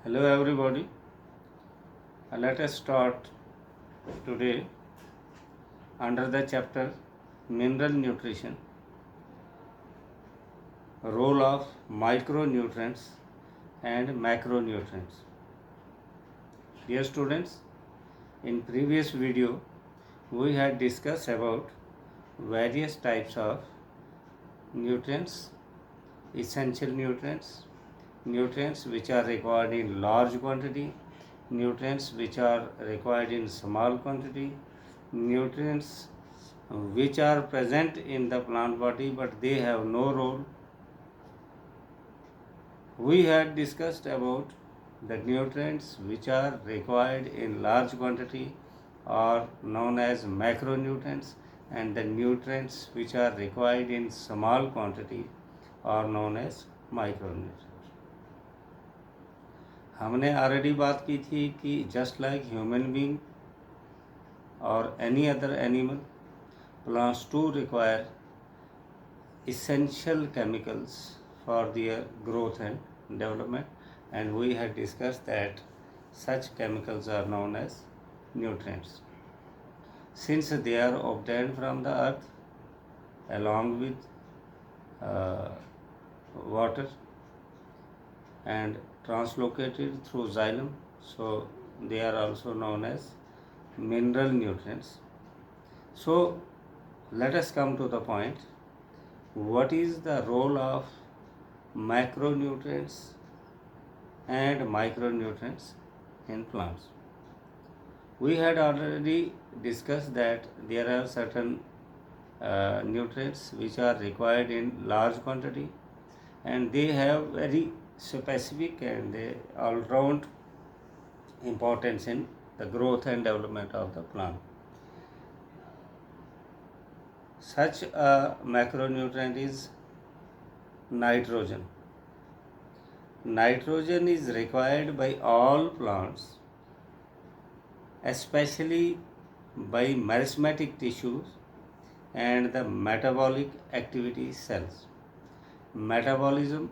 Hello everybody. Let us start today under the chapter Mineral Nutrition, role of micronutrients and macronutrients. Dear students, in previous video we had discussed about various types of nutrients, essential nutrients, nutrients which are required in large quantity, nutrients which are required in small quantity, nutrients which are present in the plant body but they have no role. We had discussed about the nutrients which are required in large quantity are known as macronutrients, and the nutrients which are required in small quantity are known as micronutrients. हमने already बात की थी कि just like human being और any other animal, plants too require essential chemicals for their growth and development, and we had discussed that such chemicals are known as nutrients. Since they are obtained from the earth along with water and translocated through xylem, so they are also known as mineral nutrients. So let us come to the point. What is the role of macronutrients and micronutrients in plants? We had already discussed that there are certain nutrients which are required in large quantity, and they have very specific and all-round importance in the growth and development of the plant. Such a macronutrient is nitrogen. Nitrogen is required by all plants, especially by meristematic tissues and the metabolic activity cells. Metabolism,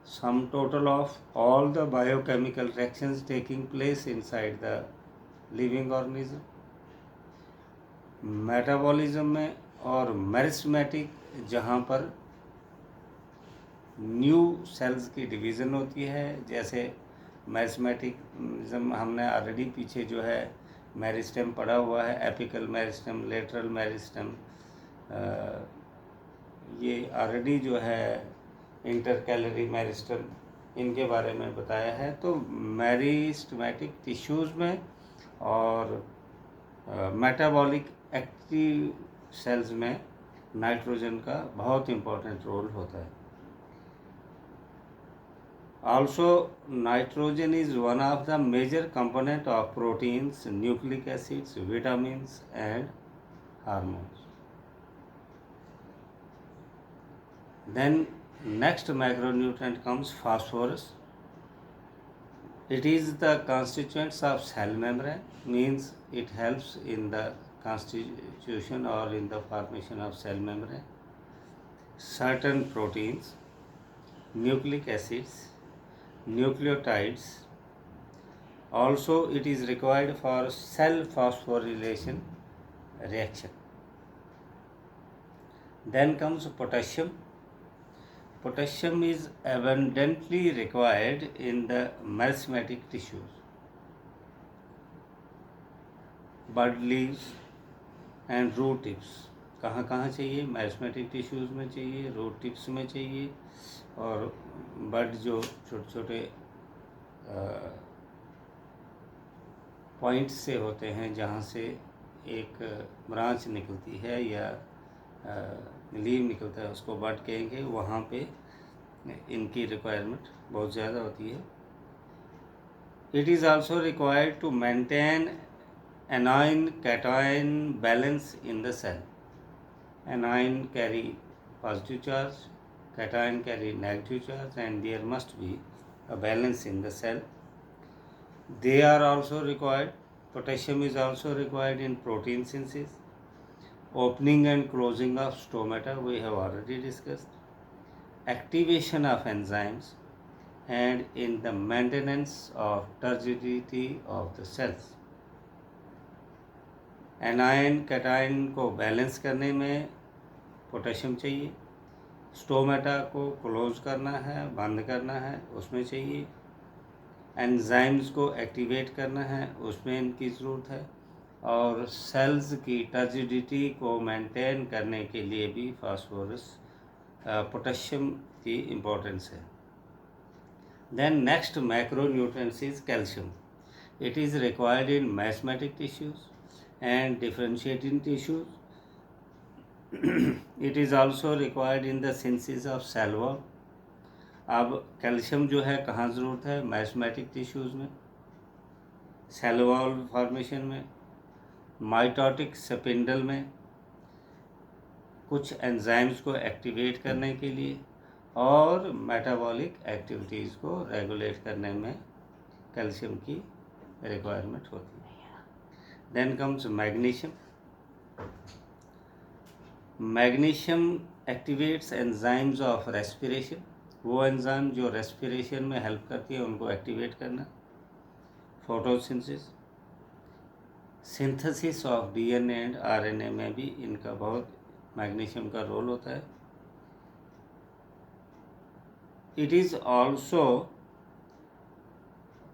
sum total of all the biochemical reactions taking place inside the living organism. Metabolism में और meristematic जहाँ पर new sales की division होती है, जैसे मेरिस्टेमेटिज्म हमने already पीछे जो है मेरिस्टेम पढ़ा हुआ है, एपिकल मेरिस्टेम, लेटरल मेरिस्टेम, ये ऑलरेडी जो है इंटरकैलरी मेरिस्टेम, इनके बारे में बताया है. तो मेरिस्टेमेटिक टिश्यूज़ में और मेटाबॉलिक एक्टिव सेल्स में नाइट्रोजन का बहुत इम्पोर्टेंट रोल होता है. Also, nitrogen is one of the major component of proteins, nucleic acids, vitamins and hormones. Then next macronutrient comes phosphorus. It is the constituents of cell membrane, means it helps in the constitution or in the formation of cell membrane. Certain proteins, nucleic acids, nucleotides. Also it is required for cell phosphorylation reaction. Then comes potassium. Potassium is abundantly required in the meristematic tissues. Bud leaves and root tips. कहाँ कहाँ चाहिए? Meristematic tissues में चाहिए, root tips में चाहिए, और बड जो छोटे छोटे पॉइंट्स से होते हैं जहाँ से एक ब्रांच निकलती है या लीव निकलता है, उसको बड कहेंगे. वहाँ पे इनकी रिक्वायरमेंट बहुत ज़्यादा होती है. It is also required to maintain anion cation balance in the cell. Anion carry positive charge, cation carry negative charge, and there must be a balance in the cell. They are also required. Potassium is also required in protein synthesis. Opening and closing of stomata we have already discussed. Activation of enzymes and in the maintenance of turgidity of the cells. Anion cation को balance करने में potassium चाहिए, stomata को close करना है, बंद करना है, उसमें चाहिए, एंजाइम्स को एक्टिवेट करना है, उसमें इनकी ज़रूरत है, और सेल्स की टर्जिडिटी को मेंटेन करने के लिए भी फास्फोरस पोटेशियम की इम्पोर्टेंस है. Then next macronutrients is calcium. It is required in meristematic tissues and differentiating tissues. It is also required in the synthesis of cell wall. अब कैल्शियम जो है कहाँ ज़रूरत है? मैस्मेटिक टिश्यूज़ में, सेल वॉल फॉर्मेशन में, माइटोटिक स्पिंडल में, कुछ एंजाइम्स को एक्टिवेट करने के लिए और मेटाबॉलिक एक्टिविटीज़ को रेगुलेट करने में कैल्शियम की रिक्वायरमेंट होती है. Then comes magnesium. Magnesium activates enzymes of respiration. वो एंजाइम जो रेस्पिरेशन में हेल्प करती है उनको एक्टिवेट करना. Photosynthesis, synthesis of DNA and RNA में भी इनका बहुत मैग्नीशियम का रोल होता है. It is also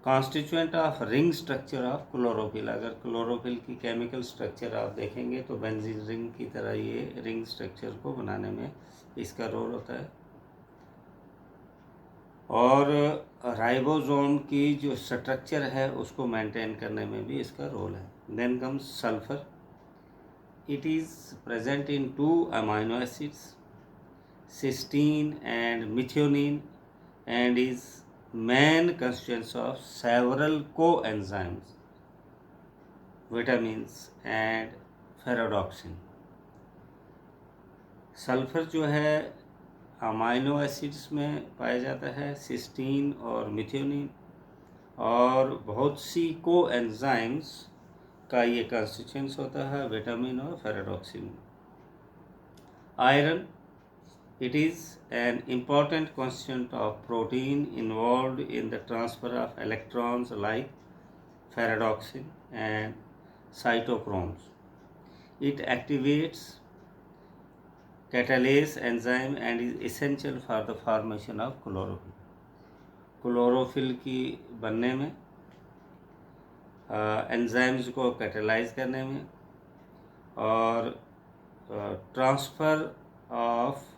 constituent of ring structure of chlorophyll. अगर क्लोरोफिल की केमिकल स्ट्रक्चर आप देखेंगे तो बेंजीन रिंग की तरह ये रिंग स्ट्रक्चर को बनाने में इसका रोल होता है. और राइबोसोम की जो स्ट्रक्चर है उसको मेंटेन करने में भी इसका रोल है. Then comes sulphur. It is present in 2 amino acids, cysteine and methionine, and is main constituents of several coenzymes, vitamins and ferredoxin. Sulphur जो है अमाइनो एसिड्स में पाया जाता है, सिस्टीन और मिथ्योनिन, और बहुत सी कोएंजाइम्स का ये कंस्टिट्यूएंट्स होता है, विटामिन और ferredoxin. Iron. It is an important constituent of protein involved in the transfer of electrons like ferredoxin and cytochromes. It activates catalase enzyme and is essential for the formation of chlorophyll. Chlorophyll की बनने में, enzymes को catalyse करने में और transfer of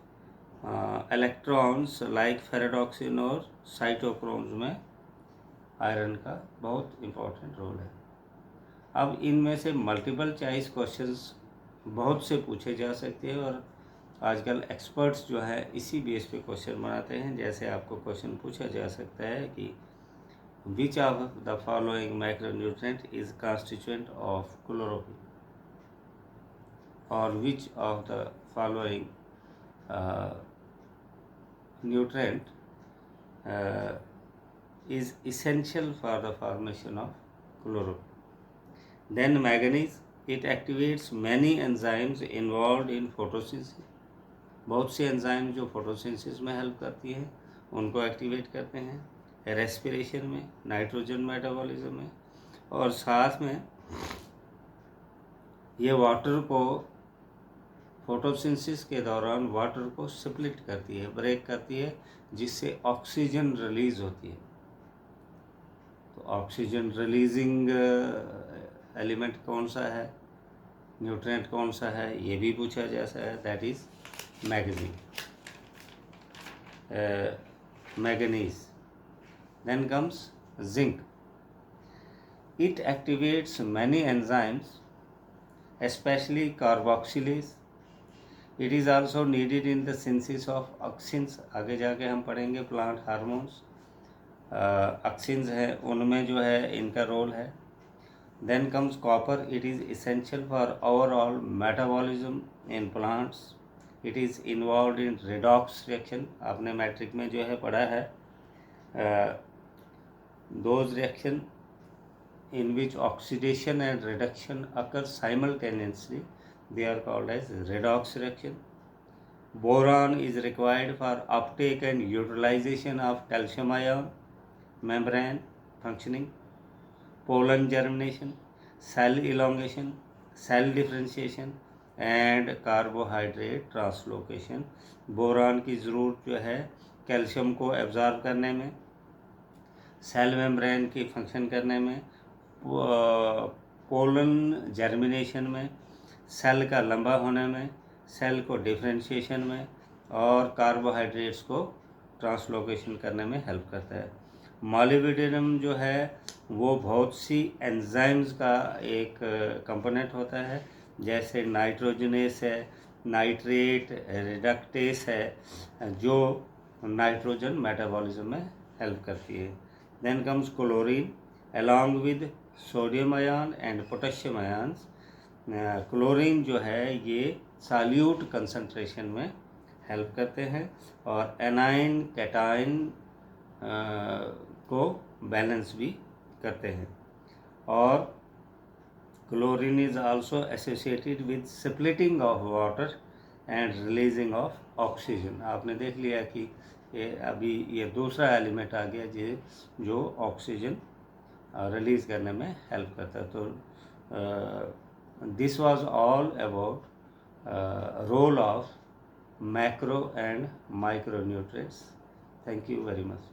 electrons like ferredoxin और cytochromes में iron का बहुत इम्पोर्टेंट रोल है. अब इनमें से मल्टीपल चॉइस क्वेश्चंस बहुत से पूछे जा सकते हैं और आजकल एक्सपर्ट्स जो है इसी बेस पे क्वेश्चन बनाते हैं. जैसे आपको क्वेश्चन पूछा जा सकता है कि which of the following macronutrient is constituent of chlorophyll, और which of the following nutrient is essential for the formation of chlorophyll. Then manganese. It activates many enzymes involved in photosynthesis. बहुत से enzyme जो photosynthesis में help करती हैं उनको activate करते हैं, रेस्पिरेशन में, नाइट्रोजन मेटाबॉलिज्म में, और साथ में ये वाटर को फोटोसिंथेसिस के दौरान वाटर को स्प्लिट करती है, ब्रेक करती है, जिससे ऑक्सीजन रिलीज होती है. तो ऑक्सीजन रिलीजिंग एलिमेंट कौन सा है, न्यूट्रिएंट कौन सा है, ये भी पूछा जा सकता है. That is manganese. Then comes zinc. It activates many enzymes especially carboxylase. It is also needed in the synthesis of auxins. आगे जाके हम पढ़ेंगे प्लांट हार्मोन्स. ऑक्सिन्स हैं उनमें जो है इनका रोल है. Then comes copper. It is essential for overall metabolism in plants. It is involve in redox reaction. आपने मैट्रिक में जो है पढ़ा है those reaction in which oxidation and reduction occur simultaneously. They are called as redox reaction. Boron is required for uptake and utilization of calcium ion, membrane functioning, pollen germination, cell elongation, cell differentiation and carbohydrate translocation. Boron की ज़रूरत जो है calcium को absorb करने में, cell membrane की function करने में, पोलन जर्मिनेशन में, सेल का लंबा होने में, सेल को डिफ्रेंशिएशन में और कार्बोहाइड्रेट्स को ट्रांसलोकेशन करने में हेल्प करता है। मॉलिब्डेनम जो है वो बहुत सी एंजाइम्स का एक कंपोनेंट होता है, जैसे नाइट्रोजनेस है, नाइट्रेट रिडक्टेस है, जो नाइट्रोजन मेटाबॉलिज्म में हेल्प करती है। Then comes chlorine along with sodium ion and potassium ions. Chlorine जो है ये सॉल्यूट कंसंट्रेशन में हेल्प करते हैं और एनाइन कैटाइन को बैलेंस भी करते हैं। और chlorine is also associated with splitting of water and releasing of oxygen. आपने देख लिया कि अभी ये दूसरा एलिमेंट आ गया जो ऑक्सीजन रिलीज़ करने में हेल्प करता है। तो this was all about role of macro and micro nutrients. Thank you very much.